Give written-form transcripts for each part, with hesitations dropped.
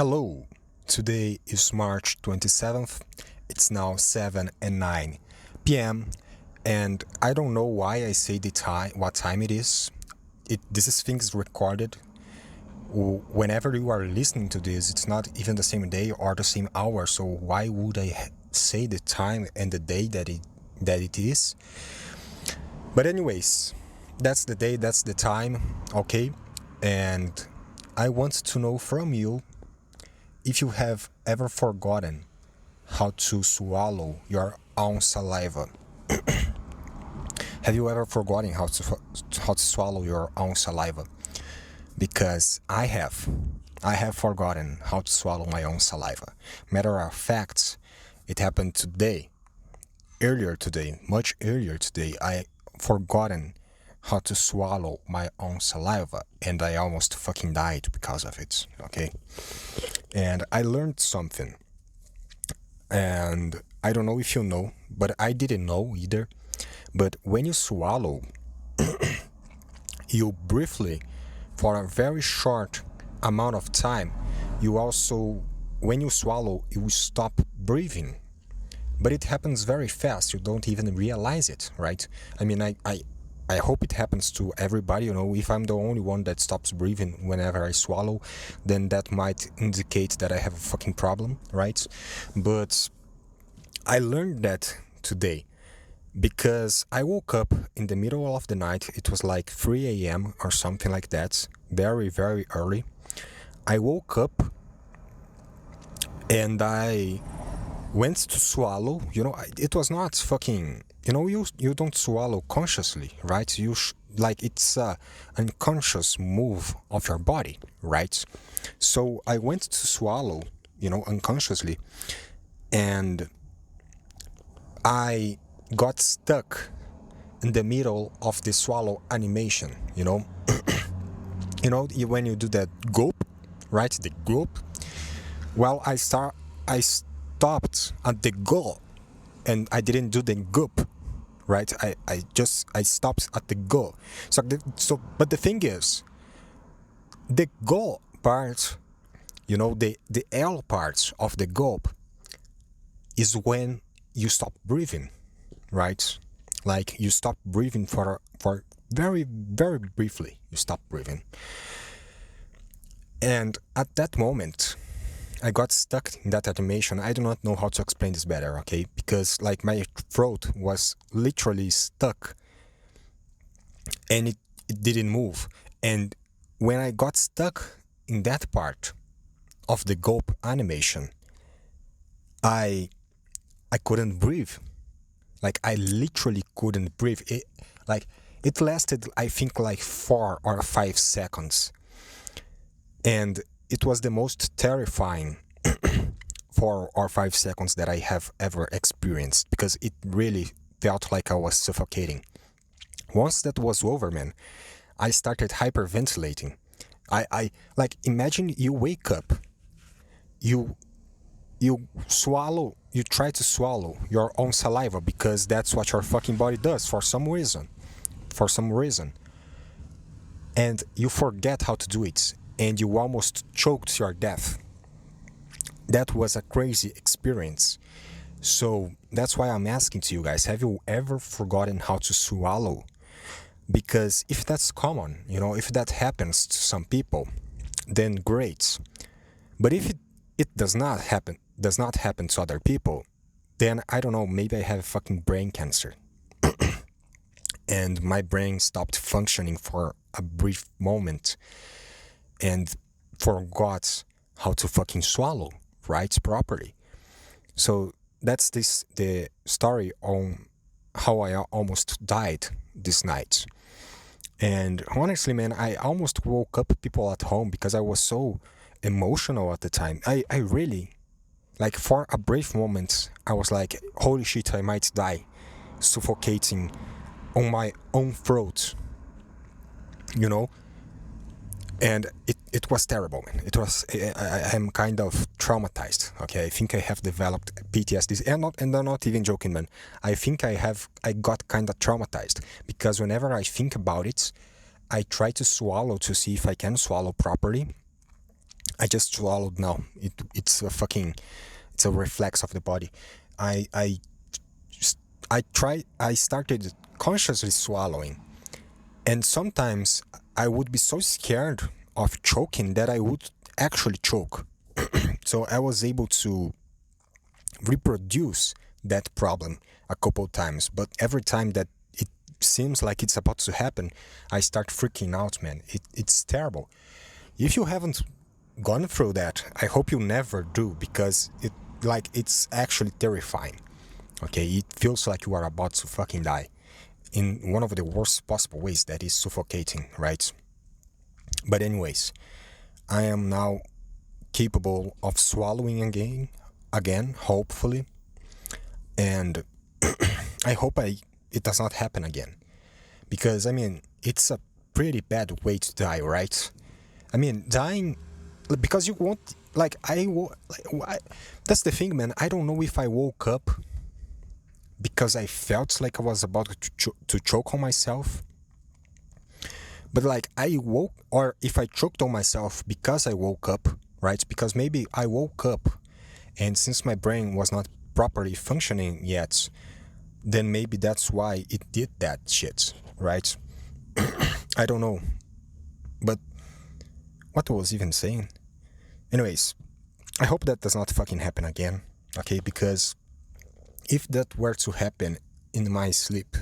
Hello, today is March 27th. It's now 7 and 9 p.m. and I don't know why I say the time, what time it is. This thing is recorded. Whenever you are listening to this, it's not even the same day or the same hour. So why would I say the time and the day that it is? But anyways, that's the day, that's the time, okay? And I want to know from you if you have ever forgotten how to swallow your own saliva. Have you ever forgotten how to swallow your own saliva? Because I have. I have forgotten how to swallow my own saliva. Matter of fact, it happened today. Earlier today, much earlier today, I forgotten how to swallow my own saliva, and I almost fucking died because of it, okay? And I learned something, and I don't know if you know, but I didn't know either, but when you swallow, you briefly, for a very short amount of time, you also, when you swallow, you stop breathing. But it happens very fast, you don't even realize it, right? I mean, I hope it happens to everybody, if I'm the only one that stops breathing whenever I swallow, then that might indicate that I have a fucking problem, right? But I learned that today because I woke up in the middle of the night. It was like 3 a.m. or something like that, very, very early. I woke up and I went to swallow. It was not fucking, you don't swallow consciously, right? Like it's a unconscious move of your body, right? So I went to swallow, unconsciously, and I got stuck in the middle of the swallow animation, when you do that gulp, right? The gulp. Well, I stopped at the gulp, and I didn't do the gulp, right? I stopped at the gulp. But the thing is, the gulp part, the L part of the gulp is when you stop breathing, right? Like you stop breathing for very, very briefly. You stop breathing. And at that moment, I got stuck in that animation. I do not know how to explain this better, okay? Because like my throat was literally stuck and it didn't move. And when I got stuck in that part of the gulp animation, I couldn't breathe. Like I literally couldn't breathe. It lasted, I think, like 4 or 5 seconds. And it was the most terrifying 4 or 5 seconds that I have ever experienced, because it really felt like I was suffocating. Once that was over, man, I started hyperventilating. I like, imagine you wake up, you try to swallow your own saliva because that's what your fucking body does for some reason. And you forget how to do it, and you almost choked to your death. That was a crazy experience. So that's why I'm asking to you guys, have you ever forgotten how to swallow? Because if that's common, if that happens to some people, then great. But if it does not happen to other people, then I don't know, maybe I have fucking brain cancer. And my brain stopped functioning for a brief moment and forgot how to fucking swallow, right, properly. So that's the story on how I almost died this night. And honestly, man, I almost woke up people at home because I was so emotional at the time. I really, like, for a brief moment, I was like, holy shit, I might die, suffocating on my own throat, and it was terrible, man. I'm kind of traumatized, okay? I think I have developed PTSD, and I'm not even joking, man. I think I got kind of traumatized, because whenever I think about it, I try to swallow to see if I can swallow properly. I just swallowed now. It's a reflex of the body. I I I started consciously swallowing, and sometimes I would be so scared of choking that I would actually choke. So I was able to reproduce that problem a couple times, but every time that it seems like it's about to happen, I start freaking out, man. It's terrible. If you haven't gone through that, I hope you never do, because it's actually terrifying. Okay, it feels like you are about to fucking die in one of the worst possible ways, that is suffocating, right? But anyways, I am now capable of swallowing again, hopefully, and I hope it does not happen again, because I mean it's a pretty bad way to die, right? I mean, dying because you won't like that's the thing, man. I don't know if I woke up because I felt like I was about to choke on myself, but like I woke, or if I choked on myself because I woke up, right? Because maybe I woke up, and since my brain was not properly functioning yet, then maybe that's why it did that shit, right? I don't know. But what was even saying? Anyways, I hope that does not fucking happen again, okay? Because if that were to happen in my sleep,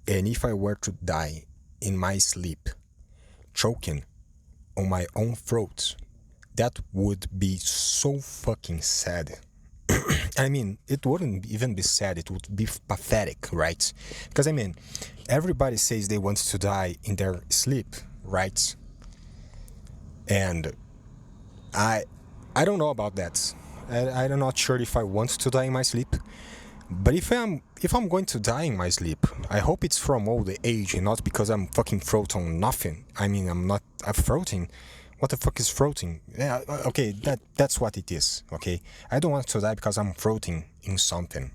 and if I were to die in my sleep, choking on my own throat, that would be so fucking sad. I mean, it wouldn't even be sad, it would be pathetic, right? Because I mean, everybody says they want to die in their sleep, right? And I don't know about that. I'm not sure if I want to die in my sleep. But if I'm going to die in my sleep, I hope it's from old age and not because I'm fucking floating nothing. I mean, I'm floating. What the fuck is floating? Yeah, okay, that's what it is. Okay, I don't want to die because I'm floating in something,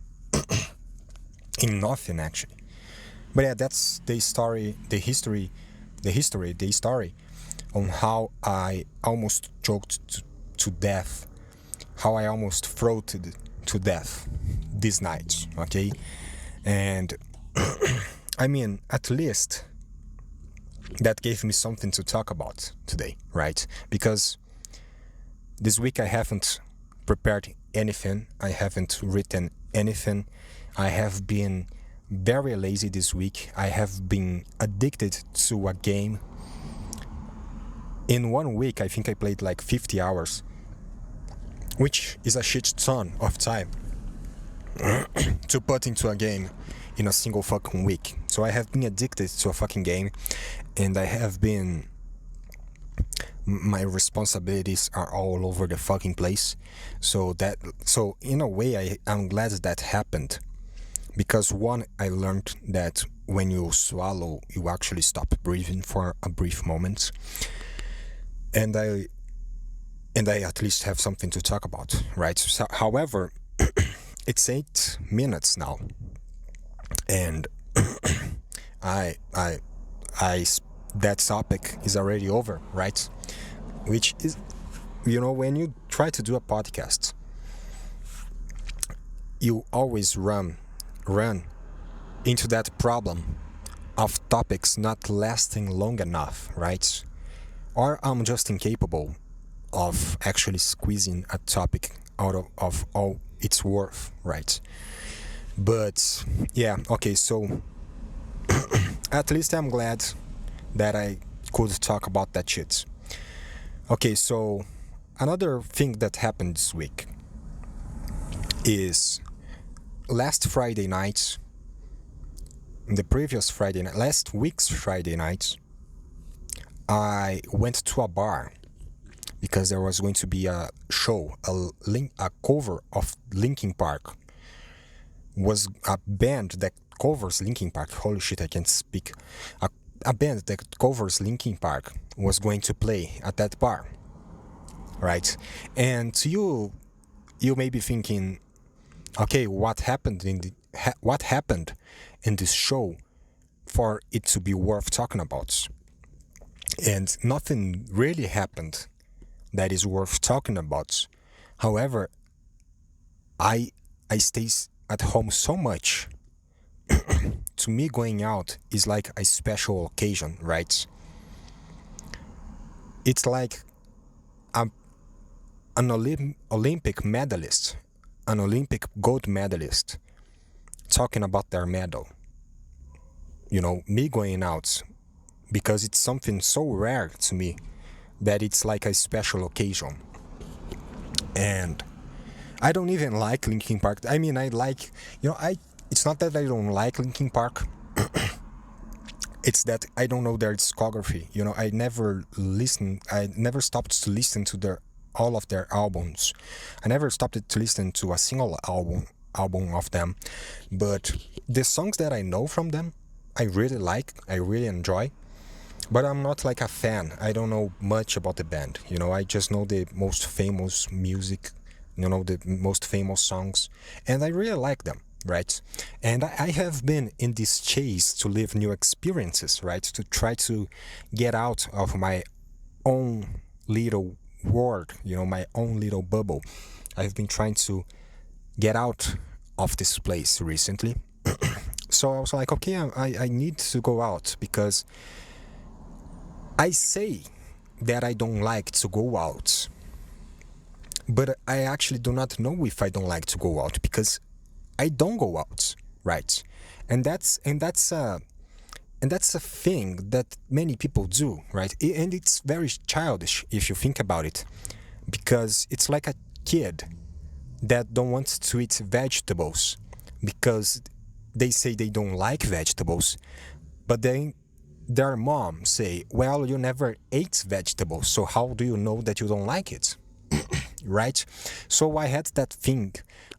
in nothing actually. But yeah, that's the story, the story on how I almost choked to death, how I almost floated to death this night, okay? And I mean, at least that gave me something to talk about today, right? Because this week I haven't prepared anything, I haven't written anything, I have been very lazy this week, I have been addicted to a game. In 1 week, I think I played like 50 hours, which is a shit ton of time to put into a game in a single fucking week. So I have been addicted to a fucking game, and I have been, my responsibilities are all over the fucking place. So in a way, I'm glad that happened, because one, I learned that when you swallow, you actually stop breathing for a brief moment, and I at least have something to talk about, right? So, however, it's 8 minutes now, and I that topic is already over, right? Which is, when you try to do a podcast, you always run into that problem of topics not lasting long enough, right? Or I'm just incapable of actually squeezing a topic out of all its worth, right? But yeah, okay, so at least I'm glad that I could talk about that shit. Okay, so another thing that happened this week is last week's Friday night, I went to a bar because there was going to be a show, a cover of Linkin Park. Was a band that covers Linkin Park. Holy shit, I can't speak. A band that covers Linkin Park was going to play at that bar, right? And you may be thinking, okay, what happened in this show for it to be worth talking about? And nothing really happened that is worth talking about. However, I I stay at home so much. To me, going out is like a special occasion, right? It's like a, an Olympic medalist, an Olympic gold medalist, talking about their medal. Me going out, because it's something so rare to me that it's like a special occasion. And I don't even like Linkin Park. I mean, I like, I. It's not that I don't like Linkin Park. It's that I don't know their discography. I never listen. I never stopped to listen to their all of their albums. I never stopped to listen to a single album of them. But the songs that I know from them, I really like. I really enjoy. But I'm not like a fan. I don't know much about the band. I just know the most famous music, the most famous songs, and I really like them, right? And I have been in this chase to live new experiences, right? To try to get out of my own little world, my own little bubble. I've been trying to get out of this place recently. So I was like, okay, I need to go out because I say that I don't like to go out, but I actually do not know if I don't like to go out because I don't go out, right? And that's a thing that many people do, right? And it's very childish if you think about it, because it's like a kid that don't want to eat vegetables because they say they don't like vegetables, but then their mom say, well, you never ate vegetables, so how do you know that you don't like it? Right? So I had that thing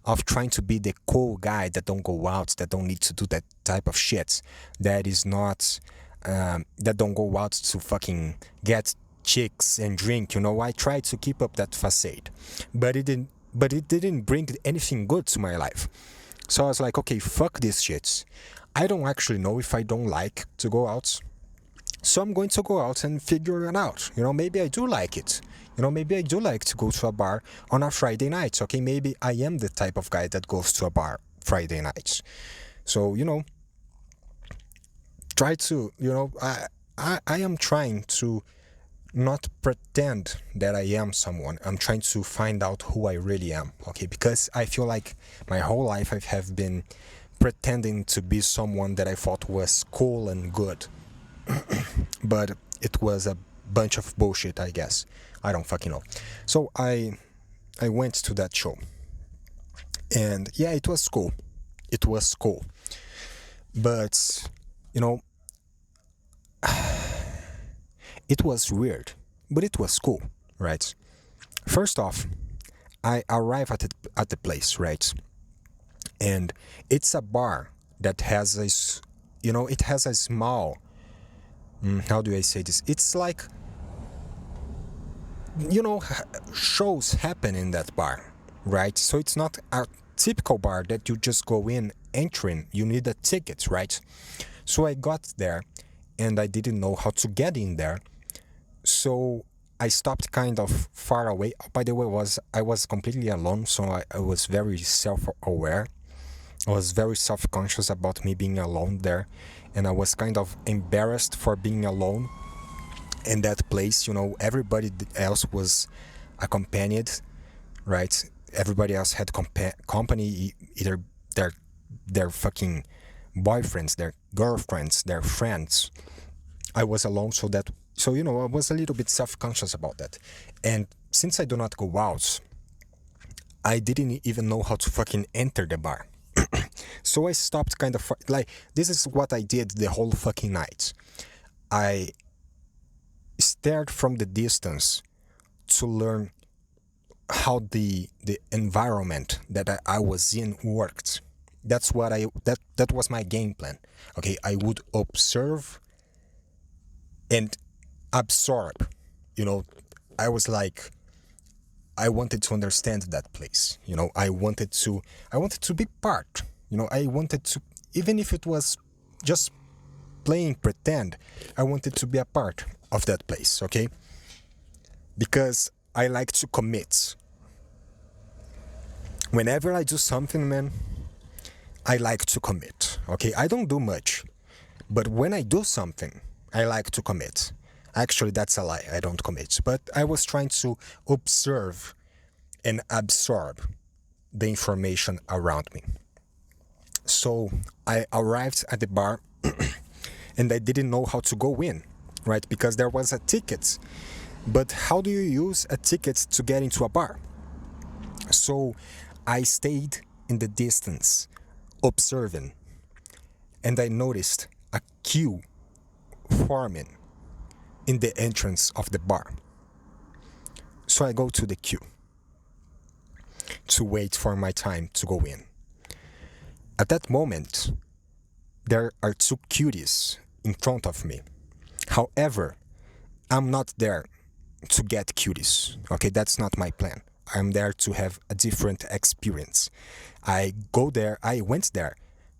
of trying to be the cool guy that don't go out, that don't need to do that type of shit, that is not that don't go out to fucking get chicks and drink. I tried to keep up that facade, but it didn't bring anything good to my life. So I was like, okay, fuck this shit. I don't actually know if I don't like to go out. So I'm going to go out and figure it out. Maybe I do like it. Maybe I do like to go to a bar on a Friday night. Okay, maybe I am the type of guy that goes to a bar Friday nights. So, try to, I am trying to not pretend that I am someone. I'm trying to find out who I really am. Okay, because I feel like my whole life I have been pretending to be someone that I thought was cool and good. But it was a bunch of bullshit, I guess. I don't fucking know. So I went to that show, and yeah, it was cool. It was cool, but it was weird, but it was cool, right? First off, I arrive at the place, right, and it's a bar that has it has a small. How do I say this? It's like, shows happen in that bar, right? So it's not a typical bar that you just go in, entering. You need a ticket, right? So I got there, and I didn't know how to get in there. So I stopped kind of far away. By the way, I was completely alone, so I was very self-aware. I was very self-conscious about me being alone there, and I was kind of embarrassed for being alone in that place. Everybody else was accompanied, right? Everybody else had company, either their fucking boyfriends, their girlfriends, their friends. I was alone, so I was a little bit self-conscious about that. And since I do not go out, I didn't even know how to fucking enter the bar. So I stopped kind of like, this is what I did the whole fucking night. I stared from the distance to learn how the environment that I was in worked. That was my game plan. Okay, I would observe and absorb. I was like, I wanted to understand that place. I wanted to be part. I wanted to, even if it was just playing pretend, I wanted to be a part of that place, okay? Because I like to commit. Whenever I do something, man, I like to commit. Okay, I don't do much, but when I do something, I like to commit. Actually, that's a lie. I don't commit. But I was trying to observe and absorb the information around me. So I arrived at the bar and I didn't know how to go in, right? Because there was a ticket. But how do you use a ticket to get into a bar? So I stayed in the distance, observing, and I noticed a queue forming in the entrance of the bar. So I go to the queue to wait for my time to go in. At that moment, there are two cuties in front of me. However, I'm not there to get cuties. Okay, that's not my plan. I'm there to have a different experience. I went there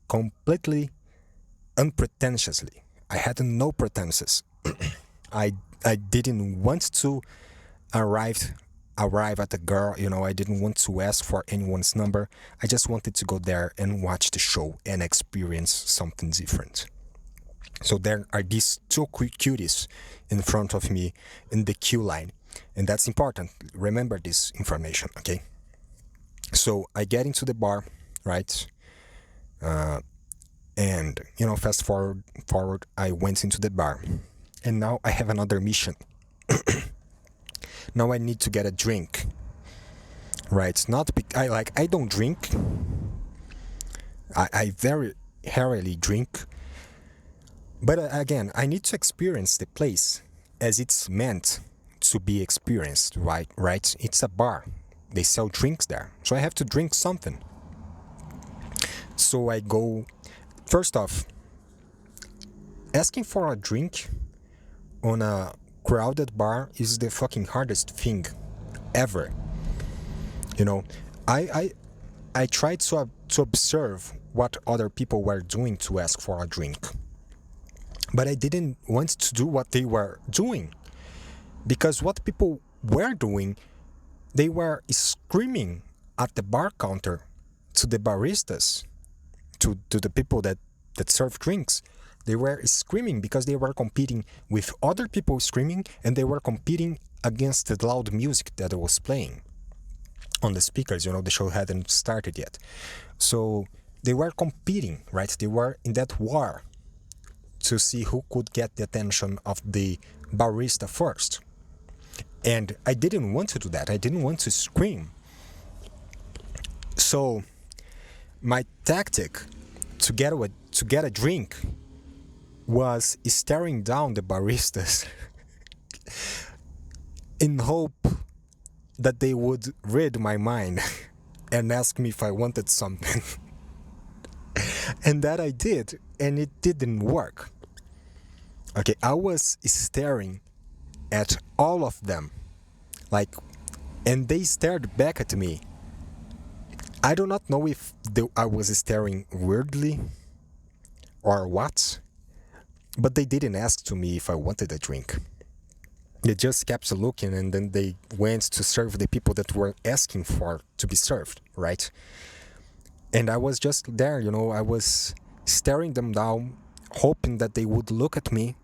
completely unpretentiously. I had no pretenses. I I didn't want to arrive arrive at the girl, I didn't want to ask for anyone's number. I just wanted to go there and watch the show and experience something different. So there are these two cuties in front of me in the queue line. And that's important. Remember this information, okay? So I get into the bar, right? And fast forward, I went into the bar, and now I have another mission. Now I need to get a drink, right? I don't drink. I very rarely drink, but again, I need to experience the place as it's meant to be experienced, right? Right? It's a bar. They sell drinks there, so I have to drink something. So I go. First off, asking for a drink on a crowded bar is the fucking hardest thing ever. You know, I tried to observe what other people were doing to ask for a drink, but I didn't want to do what they were doing, because what people were doing, they were screaming at the bar counter to the baristas, to the people that serve drinks. They were screaming because they were competing with other people screaming, and they were competing against the loud music that was playing on the speakers. The show hadn't started yet. So they were competing, right? They were in that war to see who could get the attention of the barista first. And I didn't want to do that. I didn't want to scream. So my tactic to get a drink was staring down the baristas in hope that they would read my mind and ask me if I wanted something. And that I did, and it didn't work. Okay, I was staring at all of them, and they stared back at me. I do not know if I was staring weirdly or what, but they didn't ask to me if I wanted a drink. They just kept looking, and then they went to serve the people that were asking for to be served, right? And I was just there, I was staring them down, hoping that they would look at me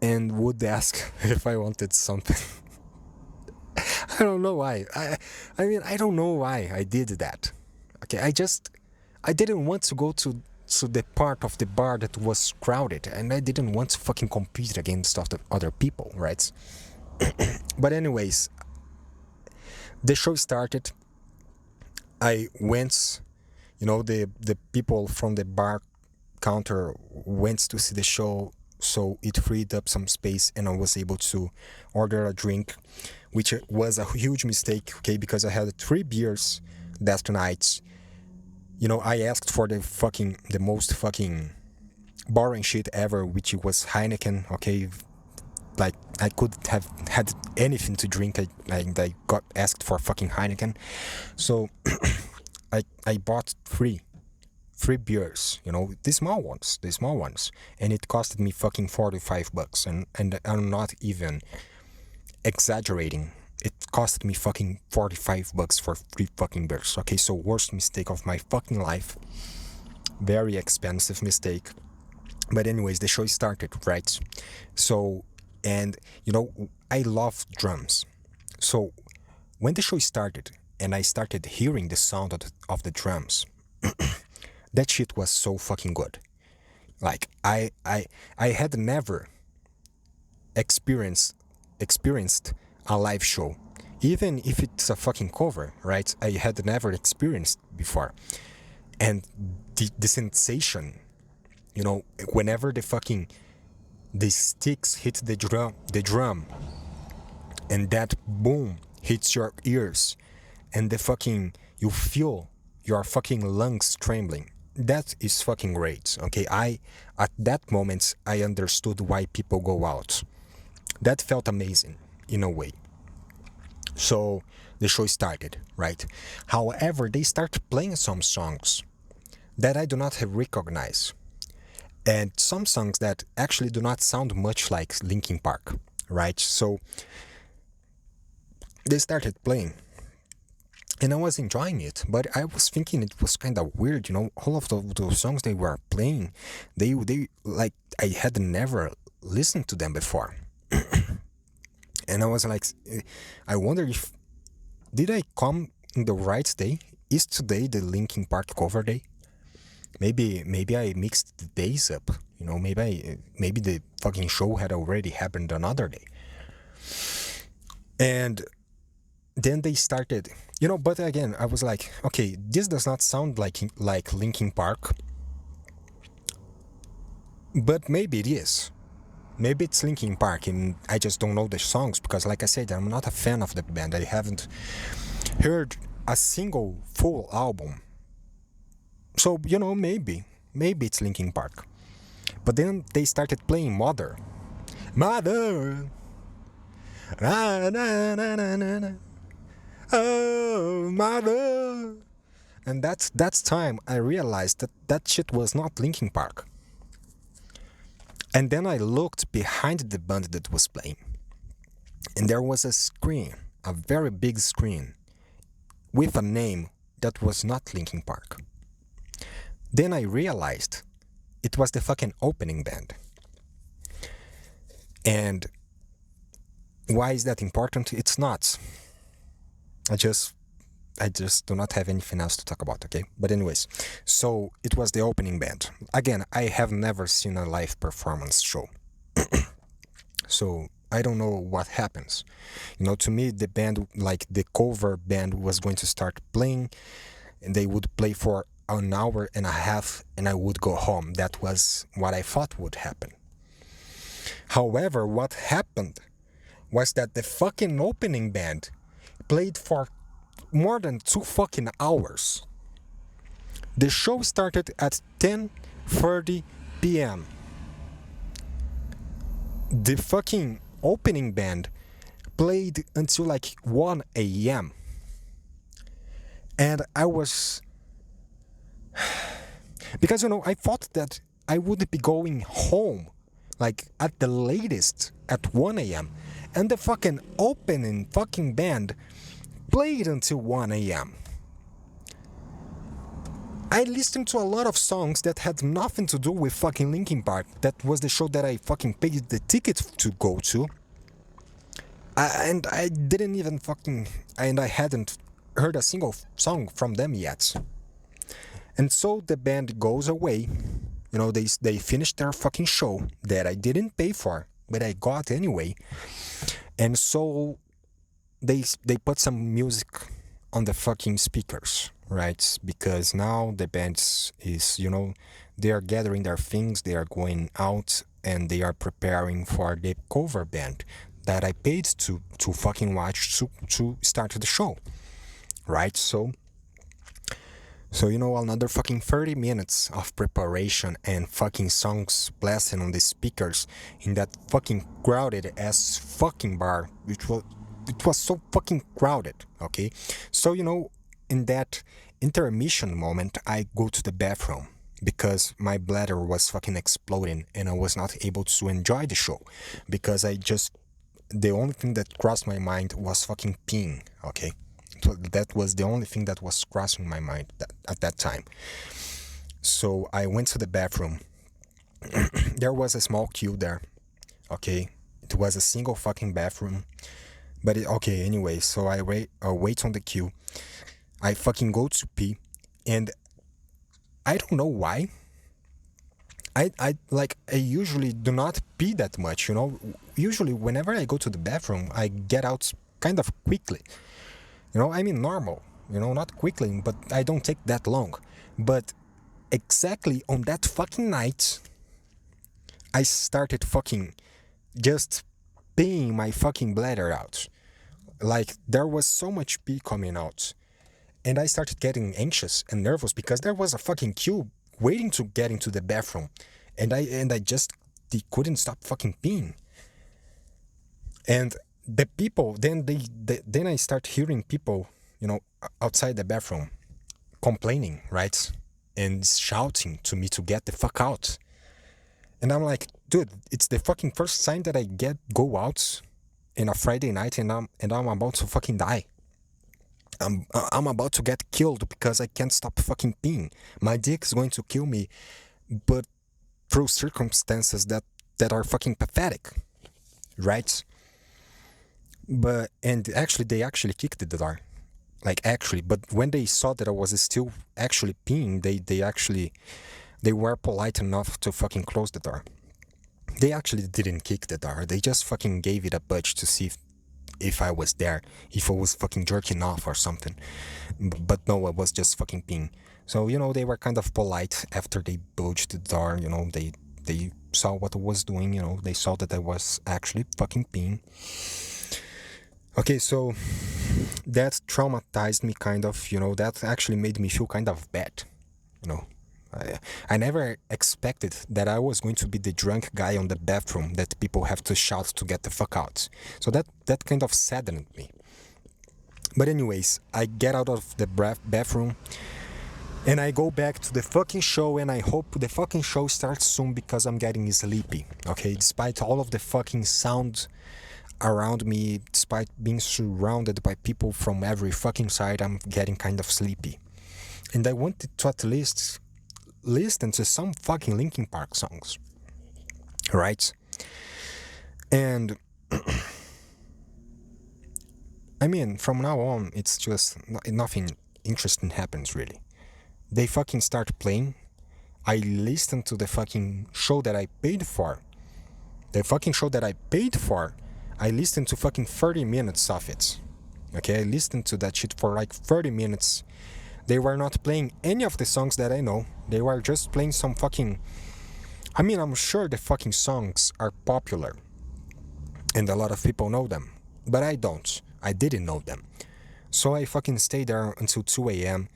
and would ask if I wanted something. I don't know why. I don't know why I did that. Okay, I didn't want to go to the part of the bar that was crowded, and I didn't want to fucking compete against other people, right? But anyways, the show started. I went, the people from the bar counter went to see the show, so it freed up some space, and I was able to order a drink, which was a huge mistake, okay, because I had 3 beers that night. I asked for the most fucking boring shit ever, which was Heineken, okay? I could have had anything to drink. I got asked for fucking Heineken. So I bought three beers, the small ones, and it costed me fucking $45, and I'm not even exaggerating. it cost me fucking $45 for 3 fucking beers. Okay, so worst mistake of my fucking life. Very expensive mistake. But anyways, the show started, right? So, and I love drums. So when the show started and I started hearing the sound of the drums, that shit was so fucking good. Like I had never experienced a live show, even if it's a fucking cover, right? I had never experienced before, and the sensation, whenever the sticks hit the drum, and that boom hits your ears, and you feel your fucking lungs trembling. That is fucking great. Okay, at that moment I understood why people go out. That felt amazing in a way. So the show started, right? However, they start playing some songs that I do not have recognized, and some songs that actually do not sound much like Linkin Park, right? So they started playing, and I was enjoying it, but I was thinking it was kind of weird, all of those songs they were playing, they like I had never listened to them before. And I was like, I wonder if did I come in the right day? Is today the Linkin Park cover day? Maybe I mixed the days up. Maybe the fucking show had already happened another day. And then they started, but again, I was like, okay, this does not sound like Linkin Park, but maybe it is. Maybe it's Linkin Park and I just don't know the songs because, like I said, I'm not a fan of the band. I haven't heard a single full album. So, maybe it's Linkin Park. But then they started playing Mother. Mother! Na, na, na, na, na, na. Oh, Mother! And that's time I realized that shit was not Linkin Park. And then I looked behind the band that was playing. And there was a screen, a very big screen, with a name that was not Linkin Park. Then I realized it was the fucking opening band. And why is that important? It's not. I just do not have anything else to talk about, okay? But anyways, so it was the opening band. Again, I have never seen a live performance show. So I don't know what happens. To me, the band, like the cover band, was going to start playing, and they would play for an hour and a half, and I would go home. That was what I thought would happen. However, what happened was that the fucking opening band played for more than 2 fucking hours. The show started at 10:30 p.m. The fucking opening band played until like 1 a.m. And I was... Because, I thought that I would be going home, like, at the latest at 1 a.m. And the fucking opening fucking band played until 1 a.m. I listened to a lot of songs that had nothing to do with fucking Linkin Park. That was the show that I fucking paid the ticket to go to. And I didn't even fucking... And I hadn't heard a single song from them yet. And so the band goes away. They finished their fucking show that I didn't pay for, but I got anyway. And so they put some music on the fucking speakers, right? Because now the band is, they are gathering their things, they are going out, and they are preparing for the cover band that I paid to fucking watch to start the show, right? So another fucking 30 minutes of preparation and fucking songs blasting on the speakers in that fucking crowded ass fucking bar, which was so fucking crowded, okay? So, in that intermission moment, I go to the bathroom because my bladder was fucking exploding and I was not able to enjoy the show because I just the only thing that crossed my mind was fucking peeing, okay? That was the only thing that was crossing my mind at that time. So I went to the bathroom. There was a small queue there, okay? It was a single fucking bathroom. But okay, anyway, so I wait on the queue. I fucking go to pee, and I don't know why. I usually do not pee that much, you know. Usually, whenever I go to the bathroom, I get out kind of quickly. You know, I mean normal, you know, not quickly, but I don't take that long. But exactly on that fucking night, I started fucking just peeing my fucking bladder out. Like, there was so much pee coming out. And I started getting anxious and nervous because there was a fucking queue waiting to get into the bathroom. And I just couldn't stop fucking peeing. And the people, then I start hearing people, you know, outside the bathroom complaining, right? And shouting to me to get the fuck out. And I'm like, dude, it's the fucking first time that I go out in a Friday night, and I'm about to fucking die. I'm about to get killed because I can't stop fucking peeing. My dick is going to kill me, but through circumstances that are fucking pathetic, right? And actually, they actually kicked the door, like actually. But when they saw that I was still actually peeing, they were polite enough to fucking close the door. They actually didn't kick the door. They just fucking gave it a budge to see if I was there, if I was fucking jerking off or something. But no, I was just fucking peeing. So, you know, they were kind of polite after they budged the door, you know, they saw what I was doing, you know, they saw that I was actually fucking peeing. Okay, so that traumatized me kind of, you know, that actually made me feel kind of bad, you know. I never expected that I was going to be the drunk guy on the bathroom that people have to shout to get the fuck out. So that kind of saddened me. But anyways, I get out of the bathroom and I go back to the fucking show, and I hope the fucking show starts soon because I'm getting sleepy, okay? Despite all of the fucking sound around me, despite being surrounded by people from every fucking side, I'm getting kind of sleepy. And I wanted to at least listen to some fucking Linkin Park songs, right? And I mean, from now on, it's just nothing interesting happens really. They fucking start playing. I listen to the fucking show that I paid for. The fucking show that I paid for, I listened to fucking 30 minutes of it. Okay, I listened to that shit for like 30 minutes. They were not playing any of the songs that I know. They were just playing some fucking... I mean, I'm sure the fucking songs are popular. And a lot of people know them. But I don't. I didn't know them. So I fucking stayed there until 2 a.m.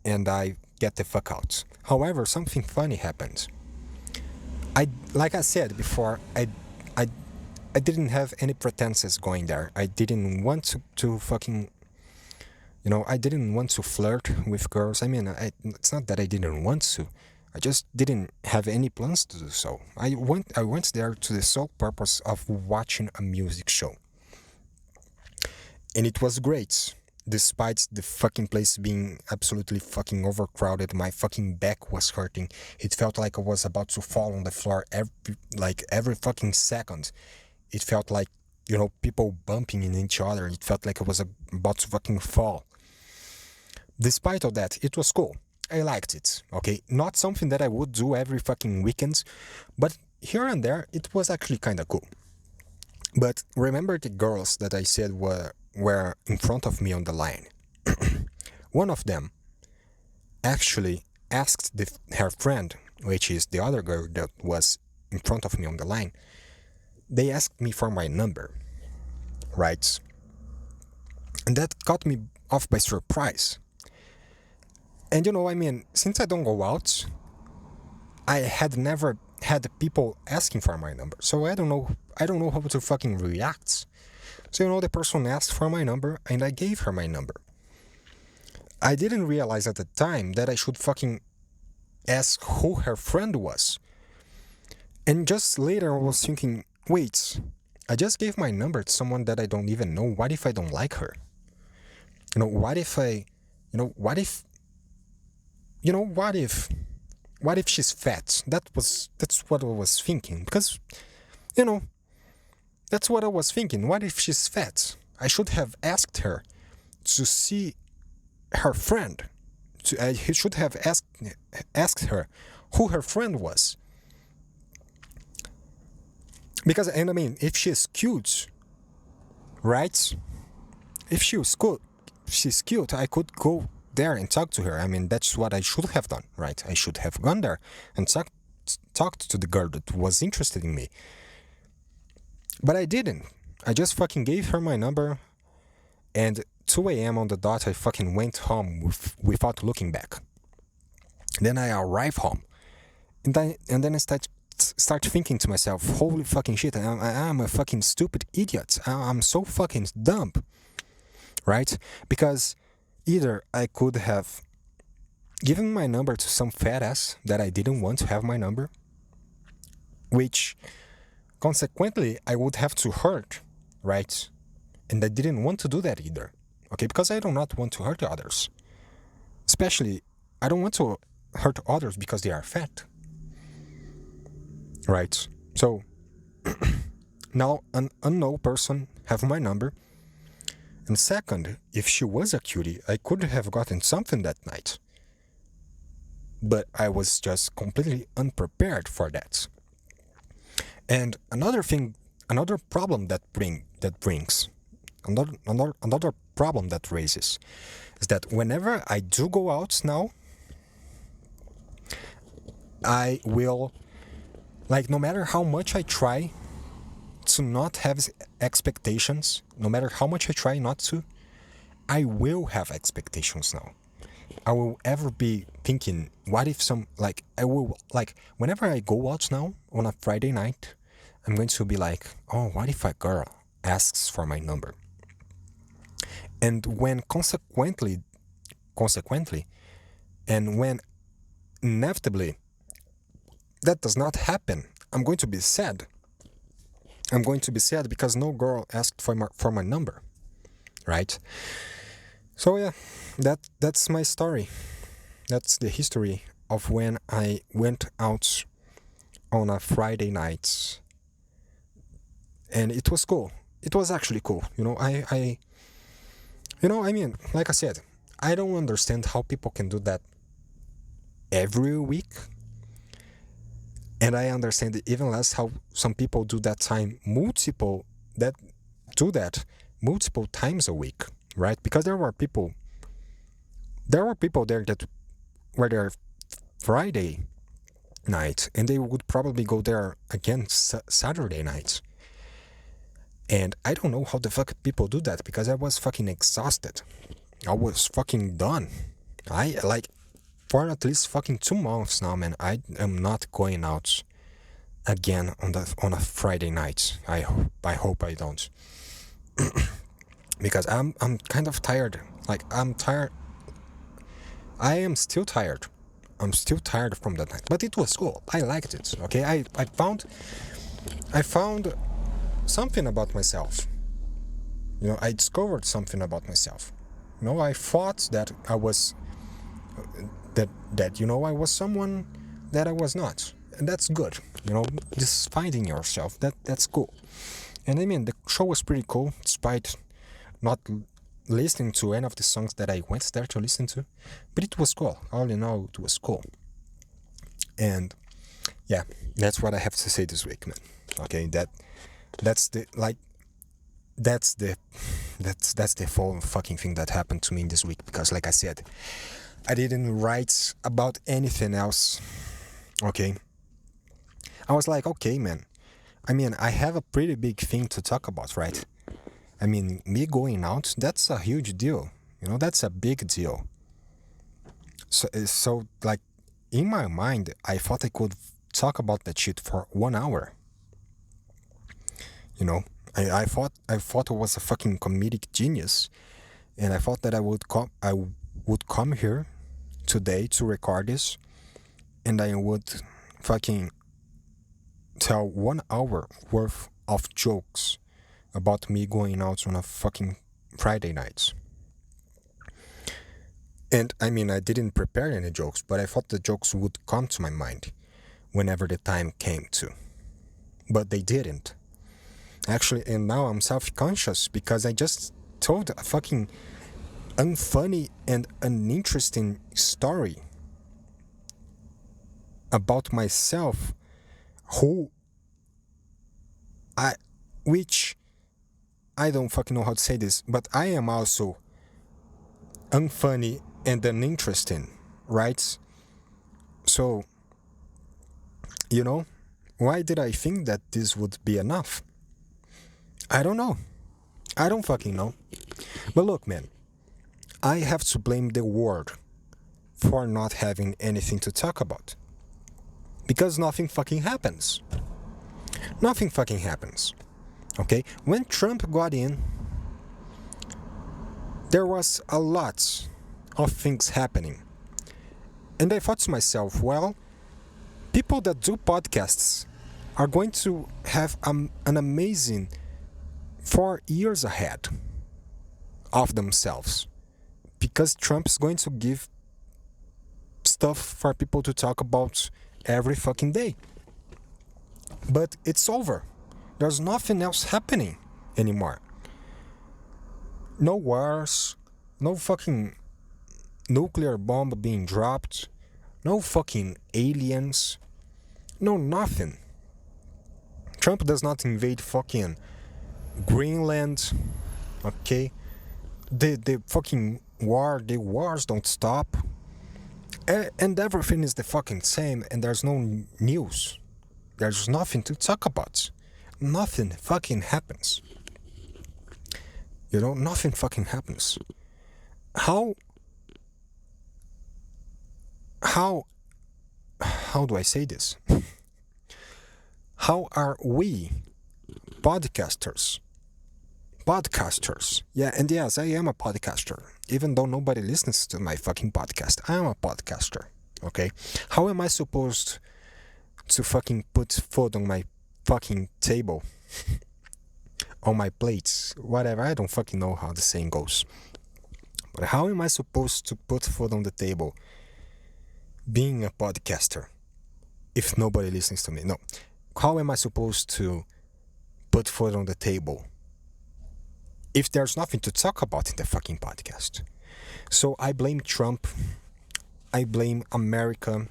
and I get the fuck out. However, something funny happened. Like I said before, I didn't have any pretenses going there. I didn't want to fucking... You know, I didn't want to flirt with girls. I mean, it's not that I didn't want to. I just didn't have any plans to do so. I went there to the sole purpose of watching a music show. And it was great. Despite the fucking place being absolutely fucking overcrowded, my fucking back was hurting. It felt like I was about to fall on the floor every fucking second. It felt like, you know, people bumping in each other. It felt like I was about to fucking fall. Despite all that, it was cool. I liked it, okay? Not something that I would do every fucking weekend, but here and there, it was actually kind of cool. But remember the girls that I said were in front of me on the line? One of them actually asked her friend, which is the other girl that was in front of me on the line, they asked me for my number, right? And that caught me off by surprise. And you know, I mean, since I don't go out, I had never had people asking for my number. So I don't know how to fucking react. So, you know, the person asked for my number and I gave her my number. I didn't realize at the time that I should fucking ask who her friend was. And just later I was thinking, wait, I just gave my number to someone that I don't even know. What if I don't like her? What if what if, what if she's fat? That's what I was thinking. Because, you know, that's what I was thinking. What if she's fat? I should have asked her to see her friend. He should have asked her who her friend was. Because, and I mean, if she's cute, right? If she's cute, I could go there and talk to her. I mean, that's what I should have done, right? I should have gone there and talked to the girl that was interested in me. But I didn't. I just fucking gave her my number, and 2 a.m. on the dot, I fucking went home without looking back. Then I arrive home, and then I start thinking to myself, holy fucking shit, I'm a fucking stupid idiot. I'm so fucking dumb, right? Because either I could have given my number to some fat ass that I didn't want to have my number, which consequently I would have to hurt, right? And I didn't want to do that either, okay? Because I do not want to hurt others. Especially, I don't want to hurt others because they are fat, right? So, now an unknown person have my number. And second, if she was a cutie, I could have gotten something that night. But I was just completely unprepared for that. And another problem that brings, another problem that raises, is that whenever I do go out now, I will, like, no matter how much I try to not have expectations, no matter how much I try not to, I will have expectations now. I will ever be thinking, what if whenever I go out now on a Friday night, I'm going to be like, oh, what if a girl asks for my number? And when consequently, and when inevitably that does not happen, I'm going to be sad. I'm going to be sad because no girl asked for my number, right? So yeah, that's my story. That's the history of when I went out on a Friday night, and it was cool. It was actually cool. I mean, like I said, I don't understand how people can do that every week. And I understand even less how some people do that multiple times a week, right? Because there were people there that were there Friday night, and they would probably go there again Saturday night. And I don't know how the fuck people do that, because I was fucking exhausted. I was fucking done. For at least fucking 2 months now, man, I am not going out again on a Friday night. I hope I don't. Because I'm kind of tired. Like, I'm tired. I am still tired. I'm still tired from that night. But it was cool. I liked it. Okay, I found something about myself. I discovered something about myself. I thought that I was I was someone that I was not, and that's good. Just finding yourself, that's cool. And I mean, the show was pretty cool, despite not listening to any of the songs that I went there to listen to, but it was cool. All in all, it was cool. And yeah, that's what I have to say this week, man. Okay, that's the whole fucking thing that happened to me this week. Because, like I said, I didn't write about anything else. Okay, I was like, okay, man, I mean, I have a pretty big thing to talk about, right? I mean, me going out, that's a huge deal. That's a big deal. So like, in my mind, I thought I could talk about that shit for 1 hour. I thought I was a fucking comedic genius, and I thought that I would come here today to record this, and I would fucking tell 1 hour worth of jokes about me going out on a fucking Friday night. And I mean, I didn't prepare any jokes, but I thought the jokes would come to my mind whenever the time came to. But they didn't. Actually, and now I'm self-conscious because I just told a fucking unfunny and uninteresting story about myself which I don't fucking know how to say this, but I am also unfunny and uninteresting, right? So, why did I think that this would be enough? I don't know. I don't fucking know. But look, man, I have to blame the world for not having anything to talk about. Because nothing fucking happens. Nothing fucking happens. Okay? When Trump got in, there was a lot of things happening. And I thought to myself, well, people that do podcasts are going to have an amazing 4 years ahead of themselves. Because Trump's going to give stuff for people to talk about every fucking day. But it's over. There's nothing else happening anymore. No wars, no fucking nuclear bomb being dropped, no fucking aliens, no nothing. Trump does not invade fucking Greenland, okay? The fucking the wars don't stop. And everything is the fucking same, and there's no news. There's nothing to talk about. Nothing fucking happens. Nothing fucking happens. How do I say this? How are we podcasters? Yeah, and yes, I am a podcaster. Even though nobody listens to my fucking podcast, I am a podcaster. Okay? How am I supposed to fucking put food on my fucking table? On my plates? Whatever, I don't fucking know how the saying goes. But how am I supposed to put food on the table being a podcaster if nobody listens to me? No. How am I supposed to put food on the table if there's nothing to talk about in the fucking podcast? So I blame Trump, I blame America,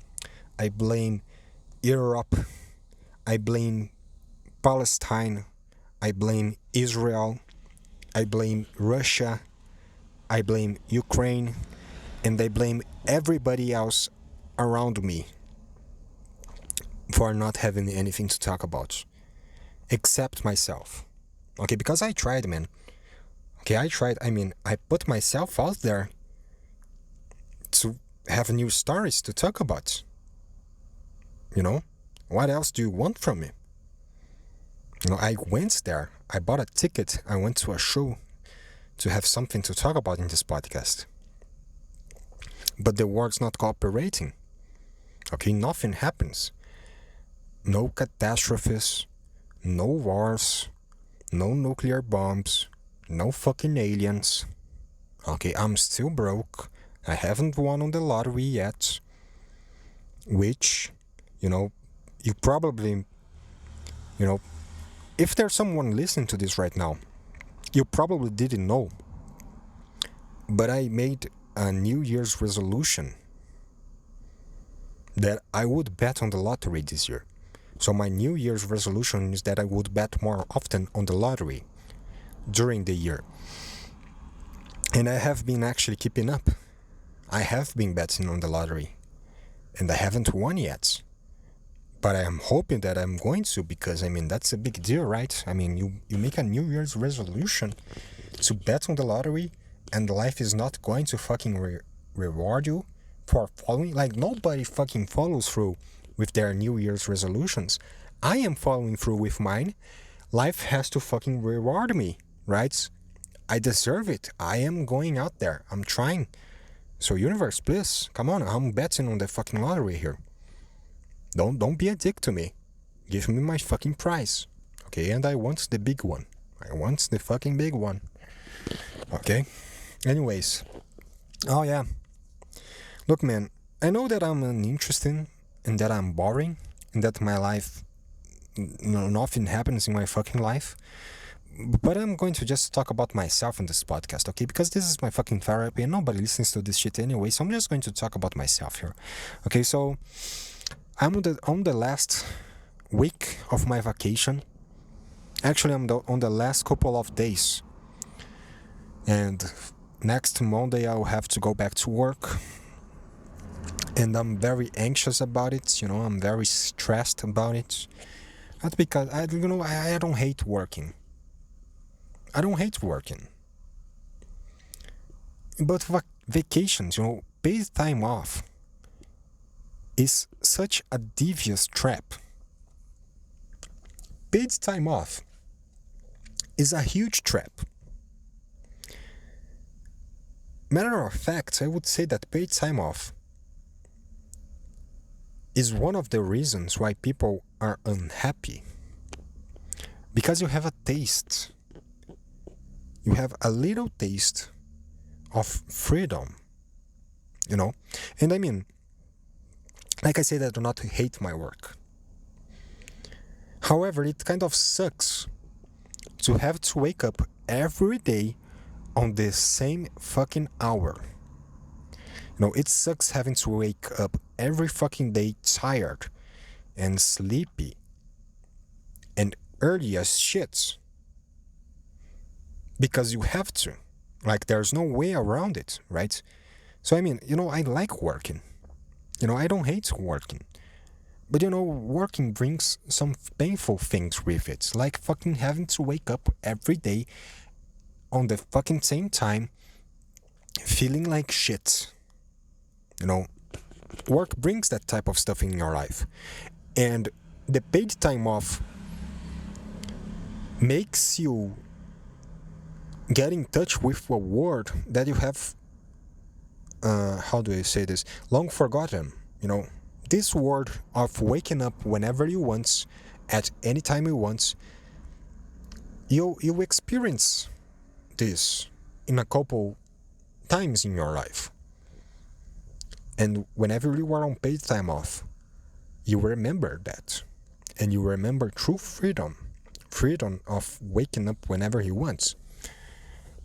I blame Europe, I blame Palestine, I blame Israel, I blame Russia, I blame Ukraine, and I blame everybody else around me for not having anything to talk about, except myself. Okay, because I tried, man. Okay, I put myself out there to have new stories to talk about. What else do you want from me? I went there, I bought a ticket, I went to a show to have something to talk about in this podcast. But the world's not cooperating. Okay, nothing happens. No catastrophes, no wars, no nuclear bombs, no fucking aliens. Okay, I'm still broke. I haven't won on the lottery yet. Which, you probably, if there's someone listening to this right now, you probably didn't know. But I made a New Year's resolution that I would bet on the lottery this year. So my New Year's resolution is that I would bet more often on the lottery during the year. And I have been actually keeping up. I have been betting on the lottery. And I haven't won yet. But I am hoping that I'm going to, because, that's a big deal, right? You make a New Year's resolution to bet on the lottery, and life is not going to fucking reward you for following. Like, nobody fucking follows through with their New Year's resolutions. I am following through with mine. Life has to fucking reward me, right? I deserve it. I am going out there. I'm trying. So universe, please, come on. I'm betting on the fucking lottery here. Don't be a dick to me. Give me my fucking prize. okay? And I want the big one. I want the fucking big one, okay? Anyways, oh yeah. Look, man, I know that I'm uninteresting and that I'm boring and that my life, nothing happens in my fucking life. But I'm going to just talk about myself in this podcast, okay? Because this is my fucking therapy and nobody listens to this shit anyway, so I'm just going to talk about myself here. Okay, so I'm on the last week of my vacation. Actually, I'm on the last couple of days. And next Monday I'll have to go back to work. And I'm very anxious about it, I'm very stressed about it. That's because I don't hate working. I don't hate working. But vacations, paid time off is such a devious trap. Paid time off is a huge trap. Matter of fact, I would say that paid time off is one of the reasons why people are unhappy. Because you have a taste. You have a little taste of freedom, And I mean, like I said, I do not hate my work. However, it kind of sucks to have to wake up every day on the same fucking hour. It sucks having to wake up every fucking day tired and sleepy and early as shit. Because you have to. Like, there's no way around it, right? So, I mean, I like working. I don't hate working. But, working brings some painful things with it. Like fucking having to wake up every day on the fucking same time, feeling like shit. Work brings that type of stuff in your life. And the paid time off makes you get in touch with a word that you have, how do I say this, long forgotten. This word of waking up whenever you want, at any time you want. You experience this in a couple times in your life. And whenever you are on paid time off, you remember that. And you remember true freedom. Freedom of waking up whenever you want.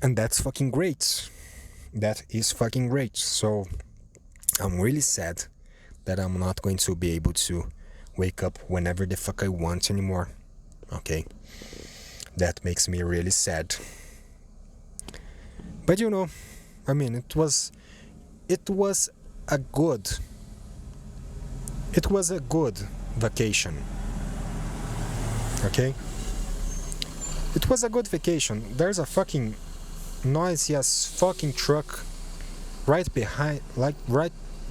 And that's fucking great. That is fucking great. So I'm really sad that I'm not going to be able to wake up whenever the fuck I want anymore. Okay? That makes me really sad. But I mean, it was a good vacation. Okay? It was a good vacation. There's a fucking noisy as fucking truck right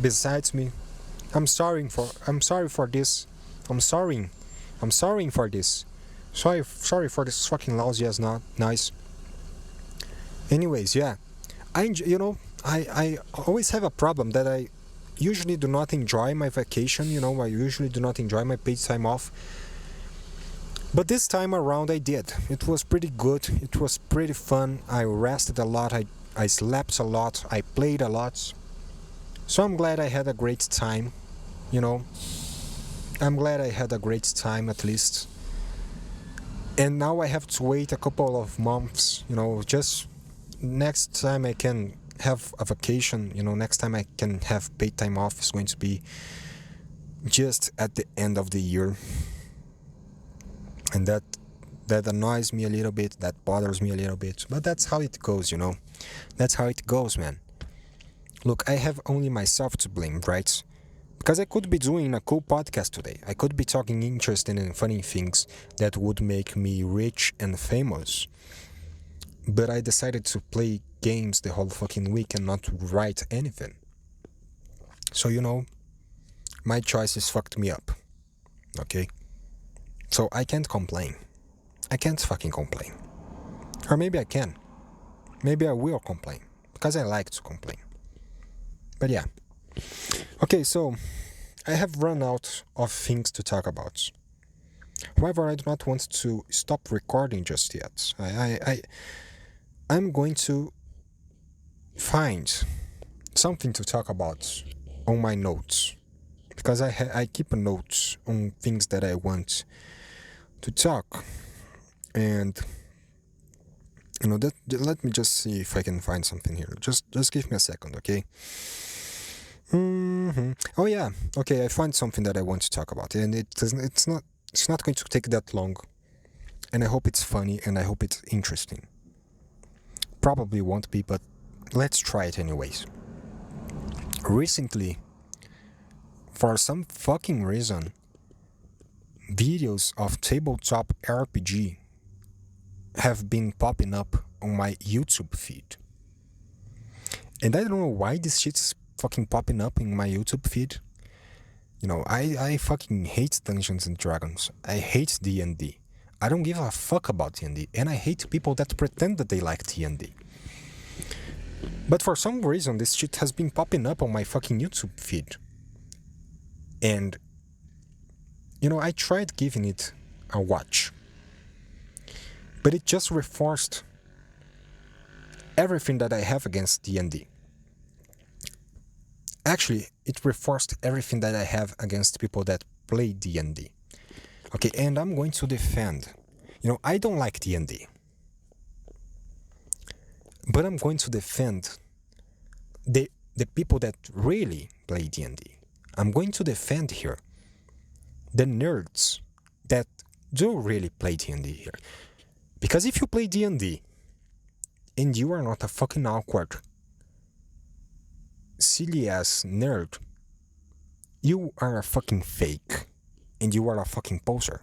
besides me. I'm sorry for this. I'm sorry for this. Sorry for this fucking lousy ass noise. Anyways, yeah. I always have a problem that I usually do not enjoy my vacation, I usually do not enjoy my paid time off. But this time around I did. It was pretty good. It was pretty fun. I rested a lot. I slept a lot. I played a lot. So I'm glad I had a great time, I'm glad I had a great time at least. And now I have to wait a couple of months, just next time I can have a vacation, next time I can have paid time off is going to be just at the end of the year. And that annoys me a little bit, that bothers me a little bit. But that's how it goes, That's how it goes, man. Look, I have only myself to blame, right? Because I could be doing a cool podcast today. I could be talking interesting and funny things that would make me rich and famous. But I decided to play games the whole fucking week and not write anything. So, my choices fucked me up. Okay? So I can't complain. I can't fucking complain. Or maybe I can. Maybe I will complain. Because I like to complain. But yeah. Okay, so I have run out of things to talk about. However, I do not want to stop recording just yet. I'm going to find something to talk about on my notes, because I keep a note on things that I want to talk, and let me just see if I can find something here. Just give me a second, okay? Oh yeah, okay. I found something that I want to talk about, and it's not going to take that long, and I hope it's funny and I hope it's interesting. Probably won't be, but let's try it anyways. Recently, for some fucking reason, videos of tabletop RPG have been popping up on my YouTube feed. And I don't know why this shit's fucking popping up in my YouTube feed. I fucking hate Dungeons and Dragons. I hate D&D. I don't give a fuck about D&D, and I hate people that pretend that they like D&D. But for some reason, this shit has been popping up on my fucking YouTube feed. And, I tried giving it a watch. But it just reinforced everything that I have against D&D. Actually, it reinforced everything that I have against people that play D&D. Okay, and I'm going to defend. I don't like D&D. But I'm going to defend the people that really play D&D. I'm going to defend here the nerds that do really play D&D here. Because if you play D&D and you are not a fucking awkward, silly ass nerd, you are a fucking fake and you are a fucking poser.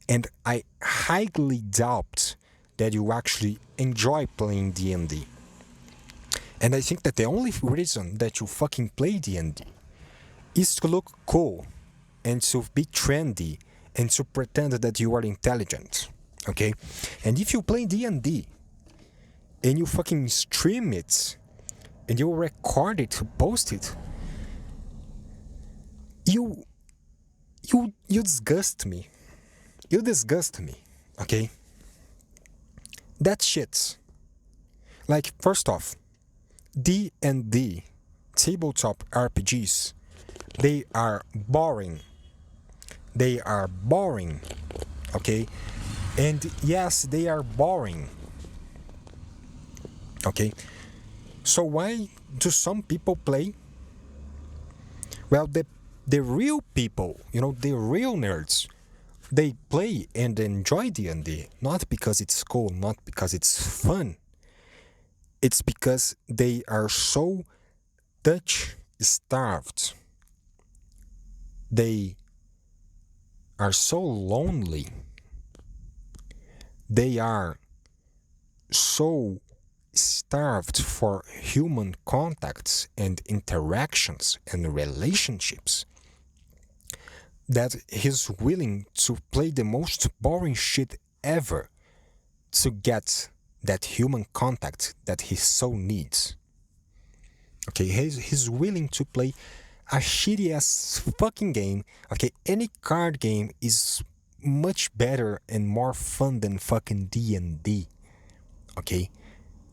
And I highly doubt that you actually enjoy playing D&D. And I think that the only reason that you fucking play D&D is to look cool and to be trendy and to pretend that you are intelligent. Okay? And if you play D&D and you fucking stream it and you record it to post it, you disgust me. You disgust me, okay? That shit. Like, first off, D&D tabletop RPGs, they are boring. They are boring, okay? And yes, they are boring, okay? So why do some people play? Well, the real people, the real nerds, they play and enjoy D&D, not because it's cool, not because it's fun. It's because they are so touch-starved. They are so lonely. They are so starved for human contacts and interactions and relationships that he's willing to play the most boring shit ever to get that human contact that he so needs. Okay, he's willing to play a shitty ass fucking game. Okay, any card game is much better and more fun than fucking D&D. Okay,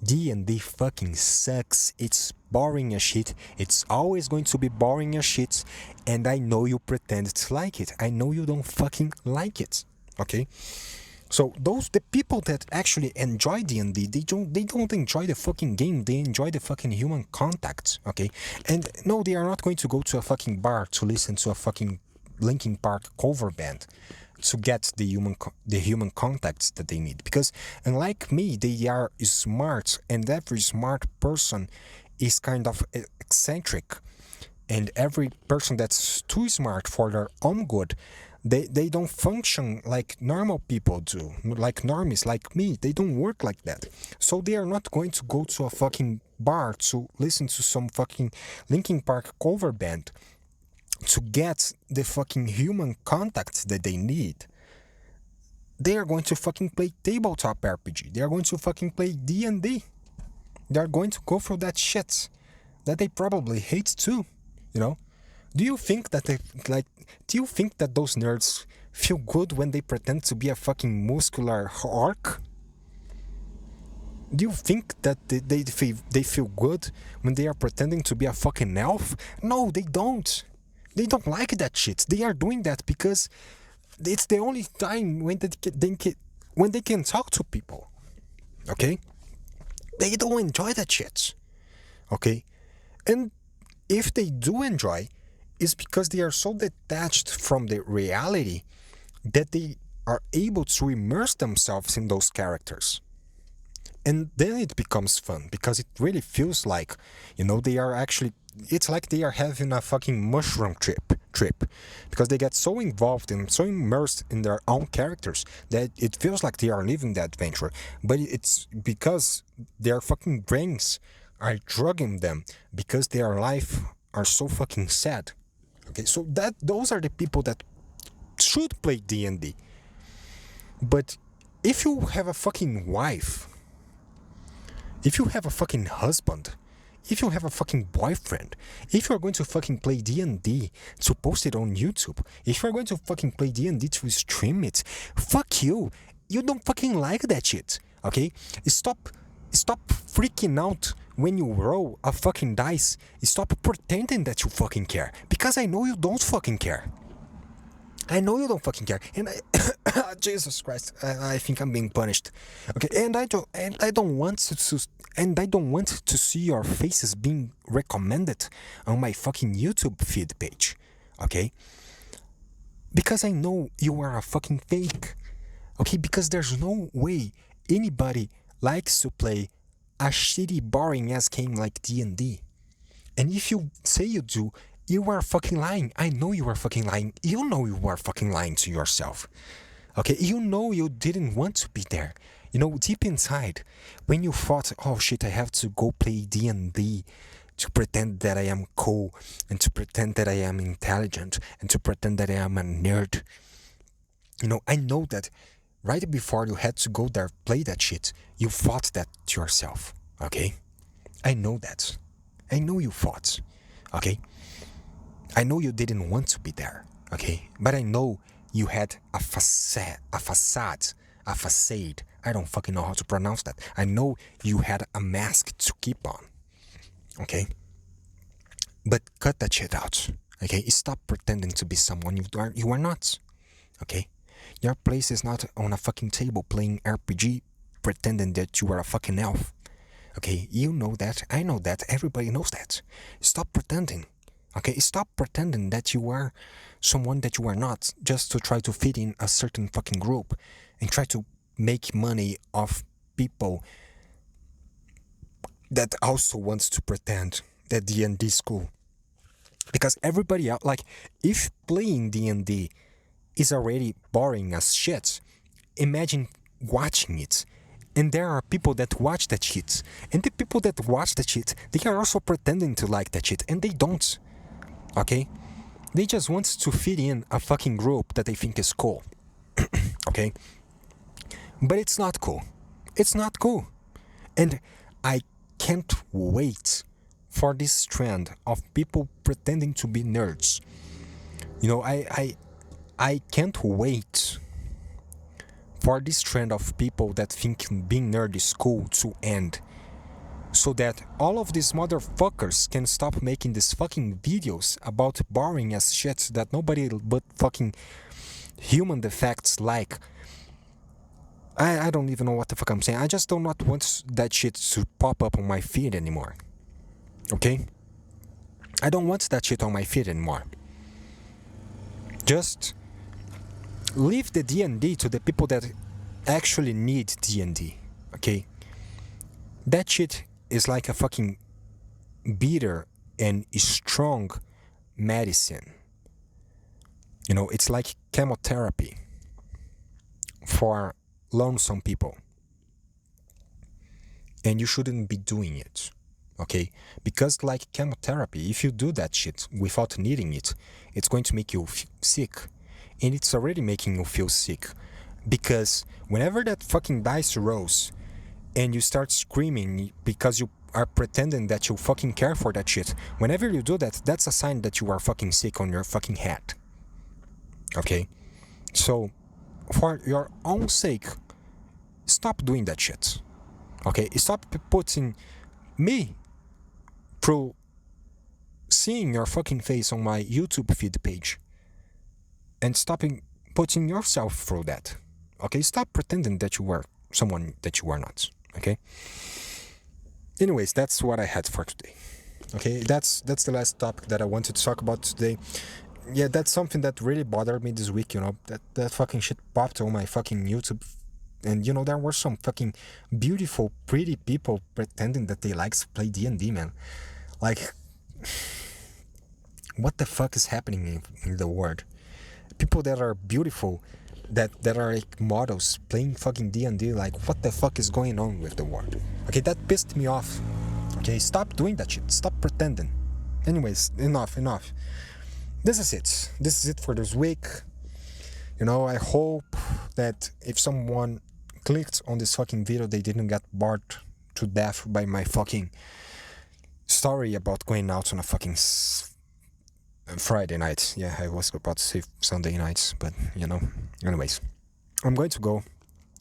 D&D fucking sucks. It's boring as shit. It's always going to be boring as shit. And I know you pretend to like it. I know you don't fucking like it. Okay? So the people that actually enjoy D&D, they don't enjoy the fucking game. They enjoy the fucking human contact. Okay? And no, they are not going to go to a fucking bar to listen to a fucking Linkin Park cover band to get the human contacts that they need, because unlike me, they are smart, and every smart person is kind of eccentric, and every person that's too smart for their own good, they don't function like normal people do, like normies like me. They don't work like that. So they are not going to go to a fucking bar to listen to some fucking Linkin Park cover band to get the fucking human contacts that they need. They are going to fucking play tabletop RPG. They are going to fucking play D&D. They are going to go through that shit that they probably hate too, Do you think that do you think that those nerds feel good when they pretend to be a fucking muscular orc? Do you think that they feel good when they are pretending to be a fucking elf? No, they don't. They don't like that shit. They are doing that because it's the only time when they can talk to people. Okay? They don't enjoy that shit. Okay? And if they do enjoy, it's because they are so detached from the reality that they are able to immerse themselves in those characters. And then it becomes fun because it really feels like, they are actually, it's like they are having a fucking mushroom trip because they get so involved and so immersed in their own characters that it feels like they are living that adventure. But it's because their fucking brains are drugging them because their life are so fucking sad. Okay, so those are the people that should play D&D. But if you have a fucking wife, if you have a fucking husband, if you have a fucking boyfriend, if you're going to fucking play D&D to post it on YouTube, if you're going to fucking play D&D to stream it, fuck you. You don't fucking like that shit, okay? Stop freaking out when you roll a fucking dice. Stop pretending that you fucking care, because I know you don't fucking care. I know you don't fucking care, and Jesus Christ, I think I'm being punished. Okay, and I don't want to see your faces being recommended on my fucking YouTube feed page. Okay, because I know you are a fucking fake. Okay, because there's no way anybody likes to play a shitty, boring ass game like D&D. And if you say you do, you are fucking lying. I know you are fucking lying. You know you are fucking lying to yourself. Okay, you know you didn't want to be there. Deep inside, when you thought, oh shit, I have to go play D&D to pretend that I am cool, and to pretend that I am intelligent, and to pretend that I am a nerd. I know that right before you had to go there, play that shit, you thought that to yourself. Okay? I know that. I know you thought. Okay? I know you didn't want to be there, okay? But I know you had a facade. I don't fucking know how to pronounce that. I know you had a mask to keep on, okay? But cut that shit out, okay? Stop pretending to be someone you are not, okay? Your place is not on a fucking table playing RPG, pretending that you are a fucking elf, okay? You know that. I know that. Everybody knows that. Stop pretending. Okay, stop pretending that you are someone that you are not, just to try to fit in a certain fucking group and try to make money off people that also wants to pretend that D&D is cool. Because everybody else, like, if playing D&D is already boring as shit, imagine watching it. And there are people that watch that shit. And the people that watch that shit, they are also pretending to like that shit, and they don't. Okay? They just want to fit in a fucking group that they think is cool. Okay? But it's not cool. It's not cool. And I can't wait for this trend of people pretending to be nerds. I can't wait for this trend of people that think being nerd is cool to end. So that all of these motherfuckers can stop making these fucking videos about boring as shit that nobody but fucking human defects like. I don't even know what the fuck I'm saying. I just do not want that shit to pop up on my feed anymore. Okay? I don't want that shit on my feed anymore. Just leave the D&D to the people that actually need D&D. Okay? That shit is like a fucking bitter and strong medicine. It's like chemotherapy for lonesome people. And you shouldn't be doing it, okay? Because like chemotherapy, if you do that shit without needing it, it's going to make you sick. And it's already making you feel sick. Because whenever that fucking dice rolls, and you start screaming because you are pretending that you fucking care for that shit. Whenever you do that, that's a sign that you are fucking sick on your fucking head. Okay? So, for your own sake, stop doing that shit. Okay? Stop putting me through seeing your fucking face on my YouTube feed page. And stopping putting yourself through that. Okay? Stop pretending that you are someone that you are not. Okay? Anyways, that's what I had for today. Okay, that's the last topic that I wanted to talk about today. Yeah, that's something that really bothered me this week, you know, that fucking shit popped on my fucking YouTube. And, you know, there were some fucking beautiful, pretty people pretending that they like to play D&D, man. Like, what the fuck is happening in the world? People that are beautiful, that are like models playing fucking D&D, like, what the fuck is going on with the world? Okay, that pissed me off. Okay, stop doing that shit. Stop pretending. Anyways, enough. This is it for this week. You know, I hope that if someone clicked on this fucking video, they didn't get bored to death by my fucking story about going out on a fucking Friday night. Yeah, I was about to say Sunday nights, but you know. Anyways, I'm going to go.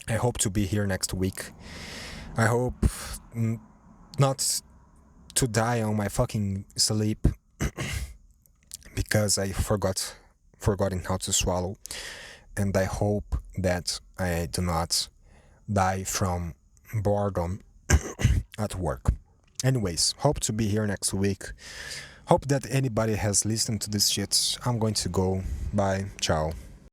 I hope to be here next week. I hope not to die on my fucking sleep because I forgotten how to swallow, and I hope that I do not die from boredom at work. Anyways, hope to be here next week. Hope that anybody has listened to this shit. I'm going to go. Bye. Ciao.